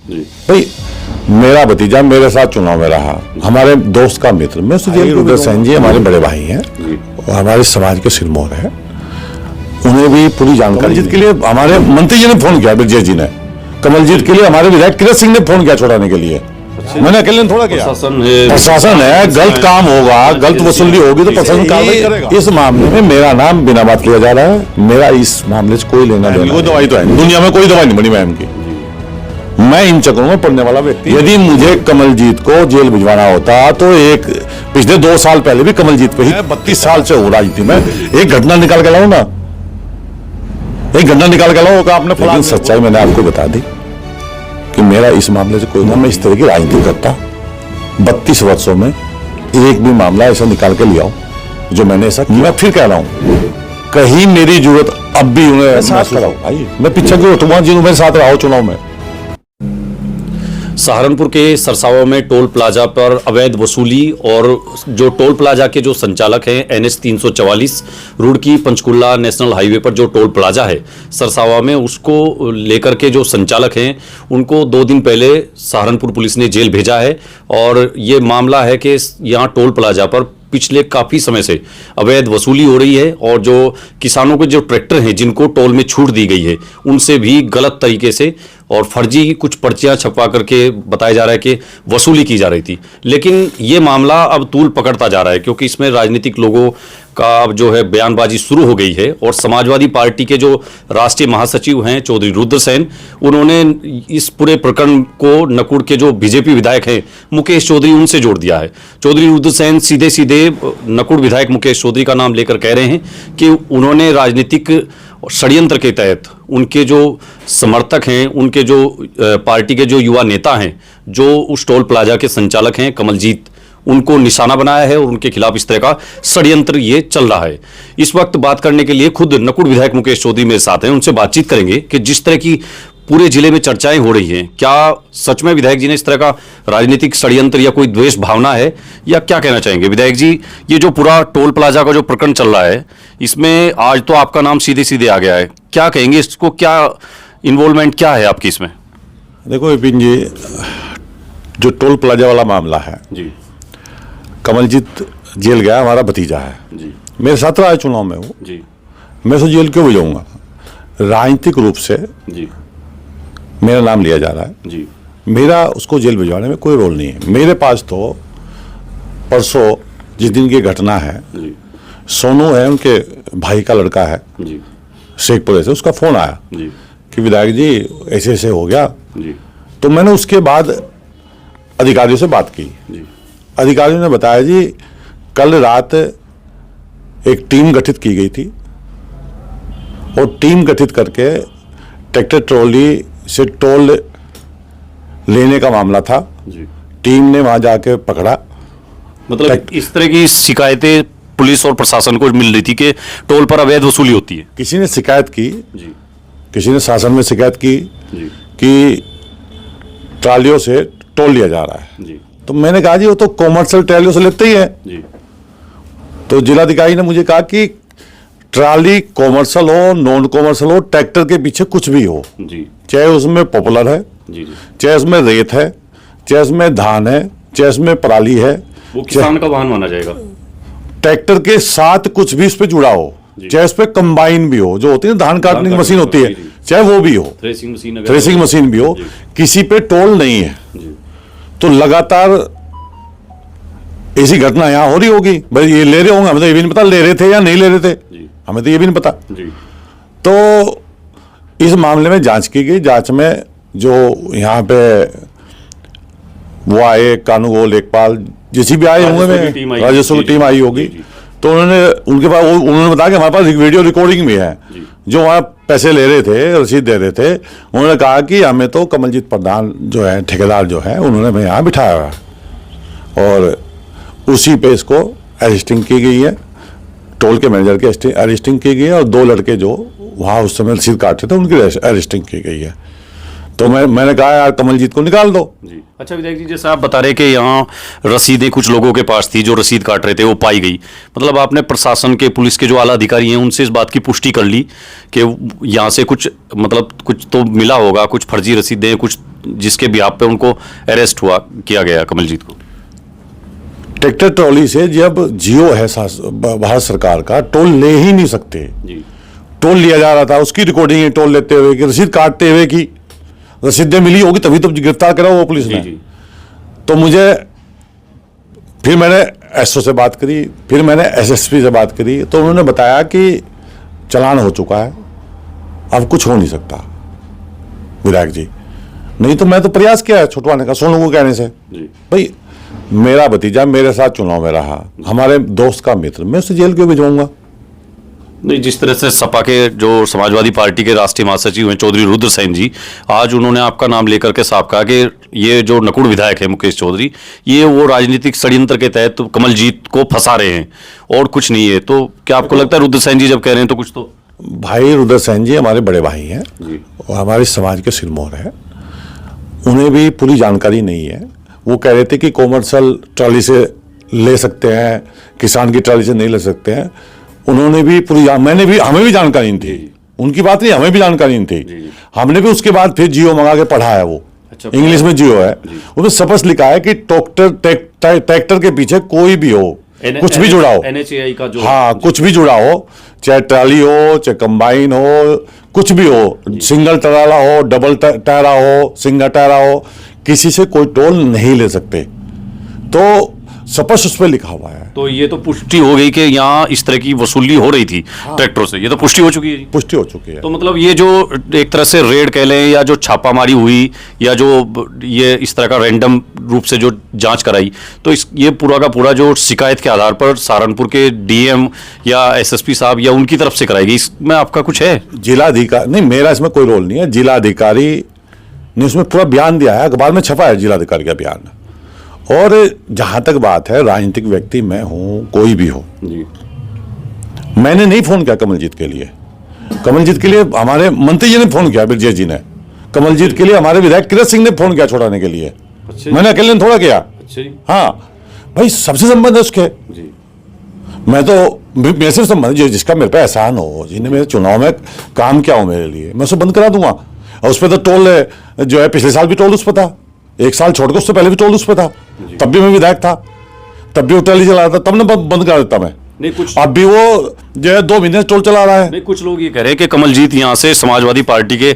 भाई मेरा भतीजा मेरे साथ चुनाव में रहा, हमारे दोस्त का मित्र, मैं रुद्र सेन जी हमारे बड़े भाई हैं और हमारे समाज के सिरमौर हैं, उन्हें भी पूरी जानकारी के लिए हमारे मंत्री जी ने फोन किया, ब्रजेश जी ने कमलजीत के लिए, हमारे विधायक किरत सिंह ने फोन किया छुड़ाने के लिए। मैंने अकेले ने थोड़ा किया, प्रशासन है, गलत काम होगा, गलत वसूली होगी तो प्रशासन कार्रवाई करेगा। इस मामले में मेरा नाम बिना बात किया जा रहा है, मेरा इस मामले से कोई लेना देना, कोई दवाई तो है दुनिया में, कोई दवाई नहीं बनी मैम की। मैं इन चक्रों में पड़ने वाला व्यक्ति, यदि मुझे कमलजीत को जेल भिजवाना होता तो एक पिछले 2 साल पहले भी कमलजीत पे ही 32 साल से हो राजनीति में एक घटना निकाल के लाऊं ना, एक घटना निकाल के लाऊं का आपने फलान। सच्चाई मैंने आपको बता दी कि मेरा इस मामले से कोई ना, मैं इस तरह की राजनीति करता 32 वर्षों में एक भी मामला ऐसा निकाल के लिया जो मैंने ऐसा, मैं फिर कह रहा हूं कहीं मेरी जरूरत अब भी उन्हें साथ कराओ भाई, मैं पीछे क्यों उठूंगा जिन्होंने मेरे साथ रहा चुनाव में। सहारनपुर के सरसावा में टोल प्लाजा पर अवैध वसूली और जो टोल प्लाजा के जो संचालक हैं NH 344 Roorkee Panchkula national highway पर जो टोल प्लाजा है सरसावा में, उसको लेकर के जो संचालक हैं उनको 2 दिन पहले सहारनपुर पुलिस ने जेल भेजा है। और ये मामला है कि यहाँ टोल प्लाजा पर पिछले काफ़ी समय से अवैध वसूली हो रही है और जो किसानों के जो ट्रैक्टर हैं जिनको टोल में छूट दी गई है उनसे भी गलत तरीके से और फर्जी कुछ पर्चियां छपवा करके बताया जा रहा है कि वसूली की जा रही थी। लेकिन ये मामला अब तूल पकड़ता जा रहा है क्योंकि इसमें राजनीतिक लोगों का अब जो है बयानबाजी शुरू हो गई है और समाजवादी पार्टी के जो राष्ट्रीय महासचिव हैं चौधरी रुद्र सेन, उन्होंने इस पूरे प्रकरण को नकुड़ के जो बीजेपी विधायक हैं मुकेश चौधरी, उनसे जोड़ दिया है। चौधरी रुद्र सेन सीधे सीधे नकुड़ विधायक मुकेश चौधरी का नाम लेकर कह रहे हैं कि उन्होंने राजनीतिक षड्यंत्र के तहत उनके जो समर्थक हैं, उनके जो पार्टी के जो युवा नेता हैं, जो उस टोल प्लाजा के संचालक हैं कमलजीत, उनको निशाना बनाया है और उनके खिलाफ इस तरह का षड्यंत्र ये चल रहा है। इस वक्त बात करने के लिए खुद नकुड़ विधायक मुकेश चौधरी मेरे साथ हैं, उनसे बातचीत करेंगे कि जिस तरह की पूरे जिले में चर्चाएं हो रही हैं, क्या सच में विधायक जी ने इस तरह का राजनीतिक षड्यंत्र या कोई द्वेष भावना है, या क्या कहना चाहेंगे विधायक जी? ये जो पूरा टोल प्लाजा का जो प्रकरण चल रहा है इसमें आज तो आपका नाम सीधे सीधे आ गया है, क्या कहेंगे इसको, क्या इन्वॉल्वमेंट क्या है आपकी इसमें? देखो विपिन जी, जो टोल प्लाजा वाला मामला है जी, कमलजीत जेल गया, हमारा भतीजा है जी, मेरे साथ रहा है चुनाव में वो जी, मैं उसे जेल क्यों भेजूंगा? राजनीतिक रूप से जी, मेरा नाम लिया जा रहा है जी, मेरा उसको जेल भिजवाने में कोई रोल नहीं है। मेरे पास तो परसों जिस दिन की घटना है, जी, सोनू है उनके भाई का लड़का है जी, शेखपुरे से, उसका फोन आया जी, कि विधायक जी ऐसे ऐसे हो गया। जी, तो मैंने उसके बाद अधिकारियों से बात की, जी, अधिकारियों ने बताया जी कल रात एक टीम गठित की गई थी और टीम गठित करके ट्रैक्टर ट्रॉली से टोल लेने का मामला था। जी। टीम ने वहां जाके पकड़ा, मतलब इस तरह की शिकायतें पुलिस और प्रशासन को मिल रही थी कि टोल पर अवैध वसूली होती है। किसी ने शिकायत की, जी, किसी ने शासन में शिकायत की जी, कि ट्रालियों से टोल लिया जा रहा है। जी, तो मैंने कहा जी वो तो कॉमर्शियल ट्रालियों से लेते ही है। जी, तो जिलाधिकारी ने मुझे कहा कि ट्राली कॉमर्शियल हो, नॉन कॉमर्शियल हो, ट्रैक्टर के पीछे कुछ भी हो, जी, चाहे उसमें पॉपुलर है, जी, जी, चाहे उसमें रेत है, चाहे उसमें धान है, चाहे उसमें पराली है, वो किसान का वाहन माना जाएगा। ट्रैक्टर के साथ कुछ भी इस पे जुड़ा हो, चाहे उस पे कंबाइन भी हो, जो होती है ना धान काटने की मशीन होती है, चाहे वो भी हो, थ्रेसिंग मशीन भी हो, किसी पे टोल नहीं है। तो लगातार ऐसी घटना यहाँ हो रही होगी। भाई ये ले रहे होंगे, हमें तो ये भी नहीं पता ले रहे थे या नहीं ले रहे थे, हमें तो ये भी नहीं पता। तो इस मामले में जांच की गई। जांच में जो यहाँ पे वो आए कानूगो लेखपाल जैसी भी आए होंगे, राजस्व की टीम आई होगी, तो उनके पास उन्होंने बताया कि हमारे पास एक वीडियो रिकॉर्डिंग भी है, जो वहाँ पैसे ले रहे थे, रसीद दे रहे थे। उन्होंने कहा कि हमें तो कमलजीत प्रधान जो है, ठेकेदार जो है, उन्होंने हमें यहाँ बिठाया हुआ है और उसी पे इसको अरेस्टिंग की गई है। टोल के मैनेजर की अरेस्टिंग की गई है और 2 लड़के जो वहाँ उस समय रसीद काट रहे थे उनकी अरेस्टिंग की गई है। तो मैंने कहा यार कमलजीत को निकाल दो। जी। अच्छा विधायक जी, जैसे आप बता रहे कि यहाँ रसीदें कुछ लोगों के पास थी जो रसीद काट रहे थे, वो पाई गई, मतलब आपने प्रशासन के, पुलिस के जो आला अधिकारी हैं उनसे इस बात की पुष्टि कर ली कि यहाँ से कुछ मतलब कुछ तो मिला होगा, कुछ फर्जी रसीदें, कुछ जिसके बिहाफ पे उनको अरेस्ट किया गया कमलजीत को? ट्रैक्टर ट्रॉली से जब जियो है भारत सरकार का, टोल ले ही नहीं सकते जी। टोल लिया जा रहा था, उसकी रिकॉर्डिंग है टोल लेते हुए की, रसीद काटते हुए की, रसीदें मिली होगी तभी तो गिरफ्तार करा वो पुलिस ने। तो मुझे फिर मैंने एसओ से बात करी, फिर मैंने एसएसपी से बात करी, तो उन्होंने बताया कि चालान हो चुका है, अब कुछ हो नहीं सकता विधायक जी। नहीं तो मैं तो प्रयास किया है छुटवाने का, सोनू को कहने से। भाई मेरा भतीजा मेरे साथ चुनाव में रहा, हमारे दोस्त का मित्र, मैं उसे जेल क्यों भिजवाऊंगा? नहीं, जिस तरह से सपा के जो समाजवादी पार्टी के राष्ट्रीय महासचिव हैं चौधरी रुद्र सेन जी, आज उन्होंने आपका नाम लेकर के साफ कहा कि ये जो नकुड़ विधायक है मुकेश चौधरी, ये वो राजनीतिक षड्यंत्र के तहत कमलजीत को फंसा रहे हैं और कुछ नहीं है। तो क्या आपको लगता है रुद्र सेन जी जब कह रहे हैं तो कुछ तो? भाई रुद्र सेन जी हमारे बड़े भाई हैं और हमारे समाज के सिरमौर है, उन्हें भी पूरी जानकारी नहीं है। वो कह रहे थे कि कॉमर्शियल ट्रॉली से ले सकते हैं, किसान की ट्रॉली से नहीं ले सकते हैं। उन्होंने भी हमें भी जानकारी नहीं थी, उनकी बात नहीं, हमें भी जानकारी नहीं थी। हमने भी उसके बाद फिर जियो मंगा के पढ़ा है, वो इंग्लिश में जियो है, उसमें स्पष्ट लिखा है कि ट्रैक्टर के पीछे कोई भी हो, कुछ भी जुड़ा हो, NHAI का जो, हाँ कुछ भी जुड़ा हो, चाहे ट्राली हो, चाहे कंबाइन हो, कुछ भी हो, सिंगल टायरा हो, डबल टायरा हो, सिंगल टायरा हो, किसी से कोई टोल नहीं ले सकते। तो स्पष्ट उस पर लिखा हुआ है। तो ये तो पुष्टि हो गई कि यहाँ इस तरह की वसूली हो रही थी ट्रैक्टरों से, ये तो पुष्टि हो चुकी है। पुष्टि हो चुकी है। तो मतलब ये जो एक तरह से रेड कह लें या जो छापामारी हुई या जो ये इस तरह का रैंडम रूप से जो जांच कराई, तो ये पूरा का पूरा जो शिकायत के आधार पर सहारनपुर के डीएम या एसएसपी साहब या उनकी तरफ से कराई गई, इसमें आपका कुछ है? जिलाधिकारी नहीं, मेरा इसमें कोई रोल नहीं है। जिलाधिकारी ने उसमें पूरा बयान दिया है, अखबार में छपा है जिलाधिकारी का बयान। और जहां तक बात है, राजनीतिक व्यक्ति मैं हूं, कोई भी हो जी, मैंने नहीं फोन किया कमलजीत के लिए। कमलजीत के लिए हमारे मंत्री जी ने फोन किया, ब्रजेश जी ने। कमलजीत के लिए हमारे विधायक किरत सिंह ने फोन किया छुड़ाने के लिए। मैंने अकेले ने थोड़ा किया। हाँ भाई, सबसे संबंध है उसके जी। मैं तो मेरे से संबंध जिसका मेरे पे एहसान हो, जिन्हें मेरे चुनाव में काम किया हो मेरे लिए, मैं उसे बंद करा दूंगा। और उस पर तो टोल जो है, पिछले साल भी टोल उस पर था, एक साल छोड़ के उससे पहले भी टोल उस पर था, तब भी मैं विधायक था, तब भी वो टोल चला रहा था, तब ने बंद करा देता मैं। नहीं कुछ अब भी वो जो है 2 महीने टोल चला रहा है। नहीं, कुछ लोग ये कह रहे हैं कि कमलजीत यहाँ से समाजवादी पार्टी के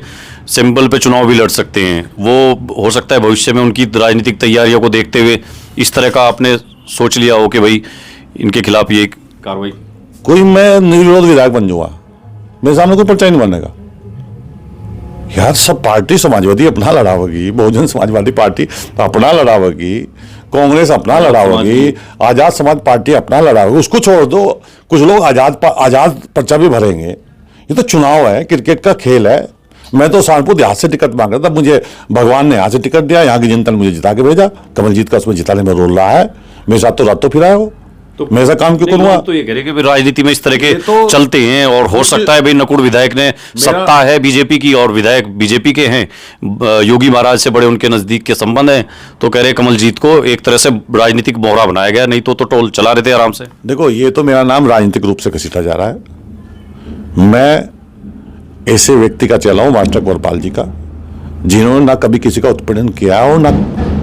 सिंबल पे चुनाव भी लड़ सकते हैं। वो हो सकता है भविष्य में उनकी राजनीतिक तैयारियों को देखते हुए इस तरह का आपने सोच लिया हो कि भाई इनके खिलाफ ये कार्रवाई। कोई मैं निर्विरोध विधायक बन जाऊंगा, मेरे सामने कोई पर्चा नहीं बनने का यार। सब पार्टी समाजवादी अपना लड़ावगी, बहुजन समाजवादी पार्टी अपना लड़ावगी, कांग्रेस अपना लड़ावगी, आजाद समाज पार्टी अपना लड़ावगी, उसको छोड़ दो। कुछ लोग आजाद पर्चा भी भरेंगे। ये तो चुनाव है, क्रिकेट का खेल है। मैं तो सहारनपुर देहात से टिकट मांग रहा था, मुझे भगवान ने यहाँ से टिकट दिया, यहाँ की जनता ने मुझे जिता के भेजा। कमलजीत का उसमें जिताने में रोल रहा है, मेरे साथ तो रातों फिरा है वो, तो मैं ऐसा काम क्यों करूंगा? तो ये कह रहे कि राजनीति में इस तरह के तो चलते हैं और हो सकता है भाई नकुड़ विधायक ने, सत्ता है बीजेपी की और विधायक बीजेपी के हैं, योगी महाराज से बड़े उनके नजदीक के संबंध हैं, तो कह रहे कमलजीत को एक तरह से राजनीतिक मोहरा बनाया गया, नहीं तो टोल चला रहे थे आराम से। देखो, ये तो मेरा नाम राजनीतिक रूप से घसीटा जा रहा है। मैं ऐसे व्यक्ति का चला हूं, मास्टर गोपाल जी का, जिन्होंने ना कभी किसी का उत्पीड़न किया और ना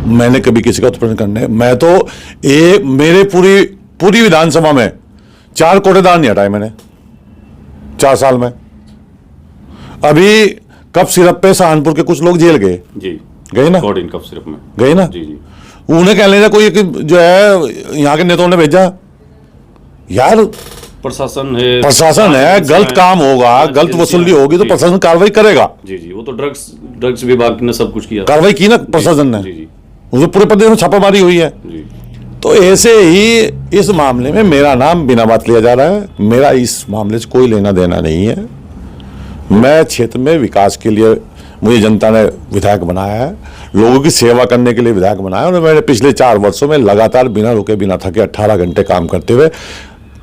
मैंने कभी किसी का उत्पीड़न करने। मैं तो मेरे पूरी विधानसभा में 4 कोटेदार नहीं हटाए मैंने 4 साल में। अभी कप सिरप पे सहारनपुर के कुछ लोग जेल गए गए ना, कप सिरप में गए ना जी। उन्हें कह लेना कोई जो है यहाँ के नेताओं ने भेजा यार। प्रशासन है, गलत काम होगा, गलत वसूली होगी तो प्रशासन कार्रवाई करेगा। जी, वो तो ड्रग्स विभाग ने सब कुछ किया, कार्रवाई की ना प्रशासन ने, उसमें पूरे प्रदेश में छापामारी हुई है। तो ऐसे ही इस मामले में मेरा नाम बिना बात लिया जा रहा है। मेरा इस मामले से कोई लेना देना नहीं है। मैं क्षेत्र में विकास के लिए, मुझे जनता ने विधायक बनाया है, लोगों की सेवा करने के लिए विधायक बनाया, और मैंने पिछले 4 वर्षों में लगातार बिना रुके बिना थके 18 घंटे काम करते हुए,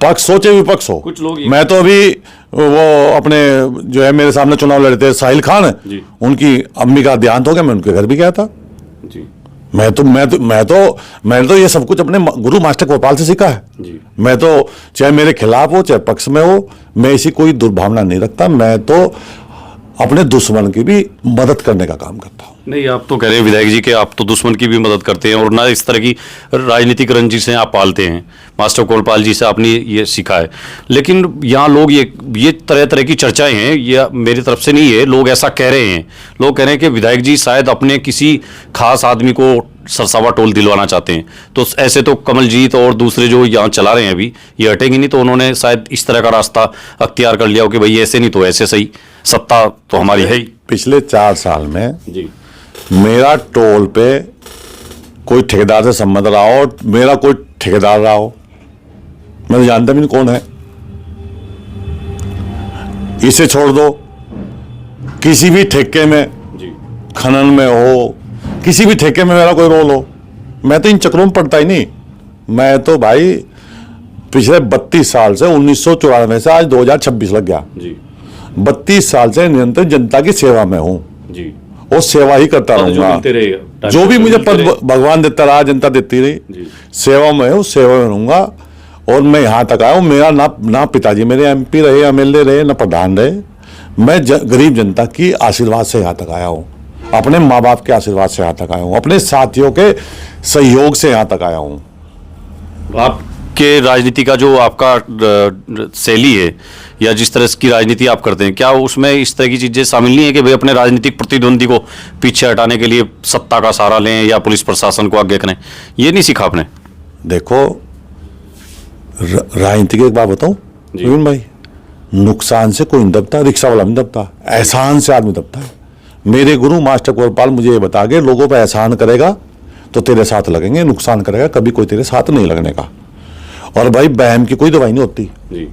पक्ष हो चाहे विपक्ष हो। कुछ लोग मैं तो अभी वो अपने जो है मेरे सामने चुनाव लड़े थे साहिल खान, उनकी अम्मी का देहांत हो गया, मैं उनके घर भी गया था जी। मैंने तो ये सब कुछ अपने गुरु मास्टर गोपाल से सीखा है जी। मैं तो चाहे मेरे खिलाफ हो चाहे पक्ष में हो, मैं ऐसी कोई दुर्भावना नहीं रखता। मैं तो अपने दुश्मन की भी मदद करने का काम करता हूं। नहीं, आप तो कह रहे हैं विधायक जी कि आप तो दुश्मन की भी मदद करते हैं और ना इस तरह की राजनीतिक रंजिश से आप पालते हैं। मास्टर कोलपाल जी से आपने ये सीखा है। लेकिन यहाँ लोग ये तरह तरह की चर्चाएं हैं, ये मेरी तरफ से नहीं है, लोग ऐसा कह रहे हैं। लोग कह रहे हैं कि विधायक जी शायद अपने किसी खास आदमी को सरसावा टोल दिलवाना चाहते हैं। तो ऐसे तो कमलजीत और दूसरे जो यहाँ चला रहे हैं अभी, ये हटेंगे नहीं, तो उन्होंने शायद इस तरह का रास्ता अख्तियार कर लिया हो कि भाई ऐसे नहीं तो ऐसे सही, सत्ता तो हमारी है ही। पिछले 4 साल में जी, मेरा टोल पे कोई ठेकेदार से संबंध रहा हो, मेरा कोई ठेकेदार रहा हो, मैं तो जानता भी नहीं कौन है। इसे छोड़ दो, किसी भी ठेके में, जी, खनन में हो, किसी भी ठेके में मेरा कोई रोल हो, मैं तो इन चक्रों में पड़ता ही नहीं। मैं तो भाई पिछले 32 साल से 1994 से आज 2026 लग गया, जी, 32 साल से निरंतर जनता की सेवा में हूं जी, और सेवा ही करता रहूंगा। जो भी मुझे पद भगवान देता रहा, जनता देती रही, सेवा में हूँ, सेवा में रहूंगा। और मैं यहाँ तक आया हूँ, मेरा ना पिताजी मेरे MP रहे, MLA रहे, ना प्रधान रहे, मैं गरीब जनता की आशीर्वाद से यहाँ तक आया हूँ, अपने माँ बाप के आशीर्वाद से यहाँ तक आया हूँ, अपने साथियों के सहयोग से यहाँ तक आया हूँ। आपके राजनीति का जो आपका शैली है या जिस तरह की राजनीति आप करते हैं, क्या उसमें इस तरह की चीजें शामिल नहीं है कि भाई अपने राजनीतिक प्रतिद्वंदी को पीछे हटाने के लिए सत्ता का सहारा लें या पुलिस प्रशासन को आगे करें? ये नहीं सीखा आपने? देखो, राजनीति की एक बात बताऊं विपिन भाई, नुकसान से कोई नहीं दबता, रिक्शा वाला नहीं दबता, एहसान से आदमी दबता है। मेरे गुरु मास्टर कोलपाल मुझे ये बता के, लोगों पर एहसान करेगा तो तेरे साथ लगेंगे, नुकसान करेगा कभी कोई तेरे साथ नहीं लगने का। और भाई बहम की कोई दवाई नहीं होती जी।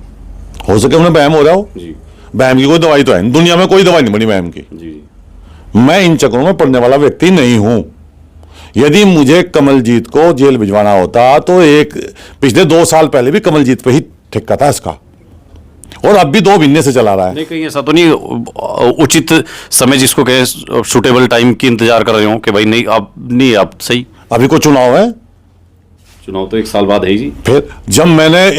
हो सके उन्हें बहम हो रहा हो जी। बहम की कोई दवाई तो है नहीं, दुनिया में कोई दवाई नहीं बनी बहम की जी। मैं इन चक्रों में पड़ने वाला व्यक्ति नहीं हूं। यदि मुझे कमलजीत को जेल भिजवाना होता तो पिछले 2 साल पहले भी कमलजीत पे ही ठेका था इसका, और अब भी 2 महीने से चला रहा है। नहीं, कहीं ऐसा तो नहीं उचित समय जिसको कहे सुटेबल टाइम की इंतजार कर रहे हो कि भाई नहीं अब नहीं, अब सही? अभी कोई चुनाव है, चुनाव तो 1 साल बाद है जी। फिर जब मैंने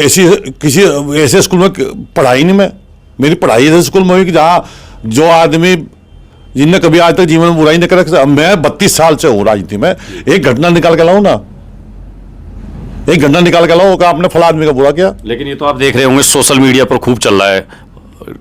किसी ऐसे स्कूल में पढ़ाई नहीं, मेरी पढ़ाई ऐसे स्कूल में हुई कि जहाँ जो आदमी जिनने कभी आज तक जीवन में बुराई नहीं कर, मैं 32 साल से हूँ राजनीति में, एक घटना निकाल के लाऊं ना, एक घटना निकाल के लाऊं कि आपने फला आदमी का बुरा किया। लेकिन ये तो आप देख रहे होंगे सोशल मीडिया पर खूब चल रहा है,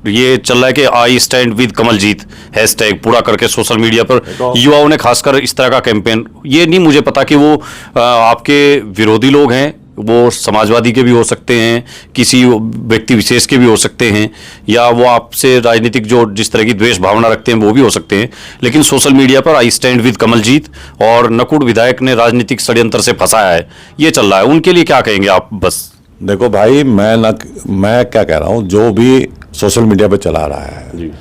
ये चल रहा है कि I stand with Kamaljeet hashtag पूरा करके सोशल मीडिया पर युवाओं ने खासकर इस तरह का कैंपेन। ये नहीं मुझे पता कि वो आपके विरोधी लोग हैं, वो समाजवादी के भी हो सकते हैं, किसी व्यक्ति विशेष के भी हो सकते हैं, या वो आपसे राजनीतिक जो जिस तरह की द्वेष भावना रखते हैं वो भी हो सकते हैं। लेकिन सोशल मीडिया पर आई स्टैंड विद कमलजीत और नकुड़ विधायक ने राजनीतिक षड्यंत्र से फंसाया है, ये चल रहा है, उनके लिए क्या कहेंगे आप? बस देखो भाई, मैं क्या कह रहा हूँ, जो भी सोशल मीडिया पे चला रहा है जी,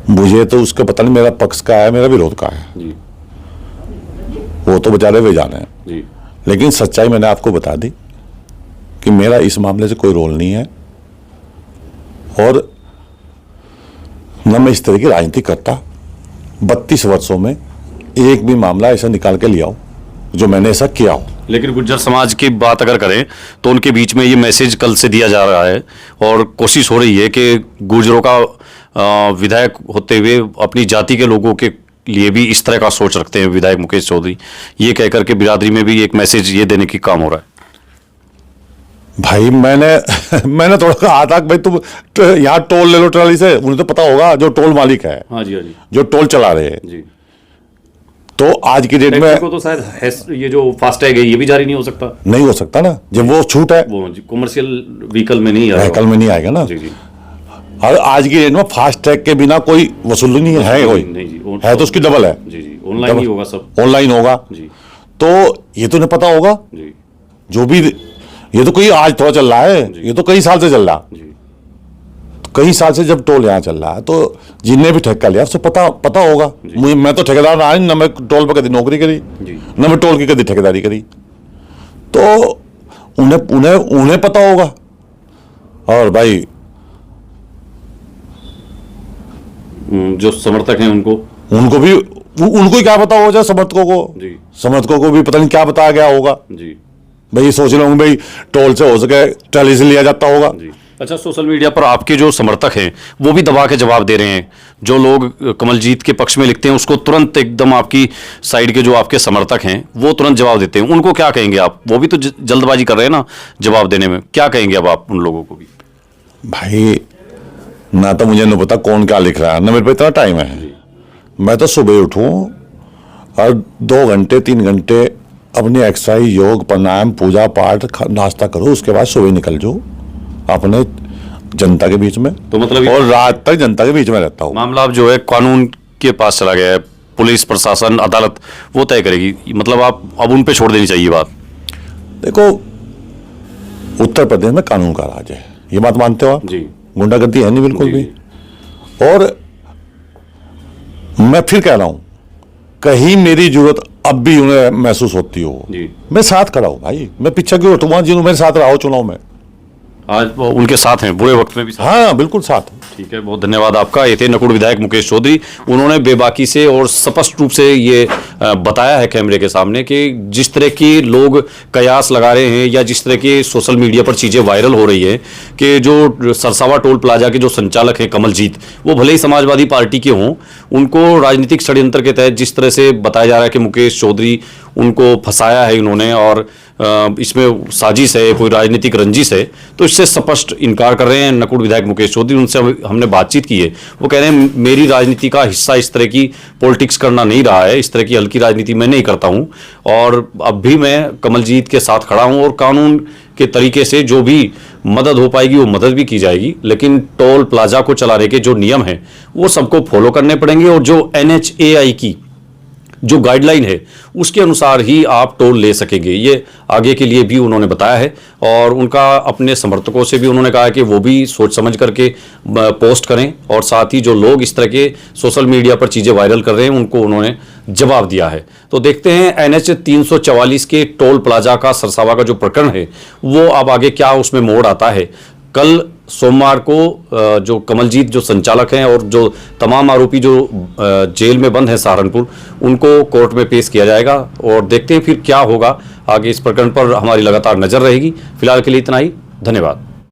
मुझे तो उसका पता नहीं मेरा पक्ष का है मेरा विरोध का है जी, वो तो बेचारे वे जाने हैं। जी, लेकिन सच्चाई मैंने आपको बता दी कि मेरा इस मामले से कोई रोल नहीं है, और न मैं इस तरह की राजनीति करता। 32 वर्षों में एक भी मामला ऐसा निकाल के लिया हो जो मैंने ऐसा किया हो। लेकिन गुर्जर समाज की बात अगर करें तो उनके बीच में ये मैसेज कल से दिया जा रहा है और कोशिश हो रही है कि गुर्जरों का विधायक होते हुए अपनी जाति के लोगों के लिए भी इस तरह का सोच रखते हैं विधायक मुकेश चौधरी, ये कहकर के बिरादरी में भी एक मैसेज ये देने की काम हो रहा है। भाई मैंने थोड़ा कहा था भाई तुम यहाँ टोल ले लो ट्राली से, उन्हें तो पता होगा जो टोल मालिक है, हाँ जी, हाँ जी, जो टोल चला रहे हैं जी। तो आज की डेट में को तो शायद ये जो फास्टैग है ये भी जारी नहीं हो सकता। नहीं हो सकता ना, जब वो छूट है वो कमर्शियल व्हीकल में नहीं व्हीकल में नहीं आएगा ना। जी, जी। और आज की डेट में फास्ट टैग के बिना कोई वसूली नहीं है, कोई नहीं जी, है तो उसकी डबल है। जी, जी, ऑनलाइन ही होगा, सब ऑनलाइन होगा जी। तो ये तो नहीं पता होगा जी, जो भी, ये तो कोई आज थोड़ा चल रहा है, ये तो कई साल से चल रहा, जी, कई साल से जब टोल यहाँ चल रहा है तो जिनने भी ठेका लिया उससे पता होगा। मैं तो ठेकेदार ना, ना मैं टोल पर कभी नौकरी करी, ना मैं टोल की कभी ठेकेदारी करी, तो उन्हें पता होगा। और भाई जो समर्थक हैं उनको ही क्या पता होगा, समर्थकों को भी पता नहीं क्या बताया गया होगा। जी, भाई सोच रहे होंगे भाई टोल से हो सके ट्राली से लिया जाता होगा। अच्छा, सोशल मीडिया पर आपके जो समर्थक हैं वो भी दबा के जवाब दे रहे हैं। जो लोग कमलजीत के पक्ष में लिखते हैं उसको तुरंत एकदम आपकी साइड के जो आपके समर्थक हैं वो तुरंत जवाब देते हैं। उनको क्या कहेंगे आप? वो भी तो जल्दबाजी कर रहे हैं ना जवाब देने में। क्या कहेंगे अब आप उन लोगों को भी? भाई ना तो मुझे नहीं पता कौन क्या लिख रहा है, ना मेरे पे इतना टाइम है। मैं तो सुबह उठूं और 2 घंटे 3 घंटे अपनी एक्सरसाइज, योग, प्राणायाम, पूजा पाठ, नाश्ता करो, उसके बाद सुबह निकल जाओ अपने जनता के बीच में। तो मतलब और रात तक जनता के बीच में रहता हूँ। मामला अब जो है कानून के पास चला गया है, पुलिस प्रशासन अदालत वो तय करेगी। मतलब आप अब उन पे छोड़ देनी चाहिए बात। देखो, उत्तर प्रदेश में कानून का राज है, ये बात मानते हो आप? जी। गुंडागर्दी है नहीं बिल्कुल भी। और मैं फिर कह रहा हूं, कहीं मेरी जरूरत अब भी उन्हें महसूस होती हो, मैं साथ खड़ा हूं भाई। मैं पीछे क्यों हटूंगा? जिन्होंने मेरे साथ रहा हो चुनाव में, आज वो उनके साथ हैं, बुरे वक्त में भी साथ। हाँ बिल्कुल साथ हूं। ठीक है, बहुत धन्यवाद आपका। ये थे नकुड़ विधायक मुकेश चौधरी। उन्होंने बेबाकी से और स्पष्ट रूप से ये बताया है कैमरे के सामने कि जिस तरह के लोग कयास लगा रहे हैं या जिस तरह के सोशल मीडिया पर चीज़ें वायरल हो रही है कि जो सरसावा टोल प्लाजा के जो संचालक हैं कमलजीत, वो भले ही समाजवादी पार्टी के हों, उनको राजनीतिक षड्यंत्र के तहत जिस तरह से बताया जा रहा है कि मुकेश चौधरी उनको फंसाया है इन्होंने और इसमें साजिश है, कोई राजनीतिक रंजिश है, तो इससे स्पष्ट इनकार कर रहे हैं नकुड़ विधायक मुकेश चौधरी। उनसे हमने बातचीत की है, वो कह रहे हैं मेरी राजनीति का हिस्सा इस तरह की पॉलिटिक्स करना नहीं रहा है, इस तरह की हल्की राजनीति मैं नहीं करता हूं और अब भी मैं कमलजीत के साथ खड़ा हूं और कानून के तरीके से जो भी मदद हो पाएगी वो मदद भी की जाएगी, लेकिन टोल प्लाजा को चलाने के जो नियम हैं वो सबको फॉलो करने पड़ेंगे और जो NHAI की जो गाइडलाइन है उसके अनुसार ही आप टोल ले सकेंगे। ये आगे के लिए भी उन्होंने बताया है और उनका अपने समर्थकों से भी उन्होंने कहा है कि वो भी सोच समझ करके पोस्ट करें और साथ ही जो लोग इस तरह के सोशल मीडिया पर चीज़ें वायरल कर रहे हैं उनको उन्होंने जवाब दिया है। तो देखते हैं NH 344 के टोल प्लाजा का सरसावा का जो प्रकरण है वो अब आगे क्या उसमें मोड़ आता है। कल सोमवार को जो कमलजीत जो संचालक हैं और जो तमाम आरोपी जो जेल में बंद हैं सहारनपुर, उनको कोर्ट में पेश किया जाएगा और देखते हैं फिर क्या होगा आगे। इस प्रकरण पर हमारी लगातार नजर रहेगी। फिलहाल के लिए इतना ही, धन्यवाद।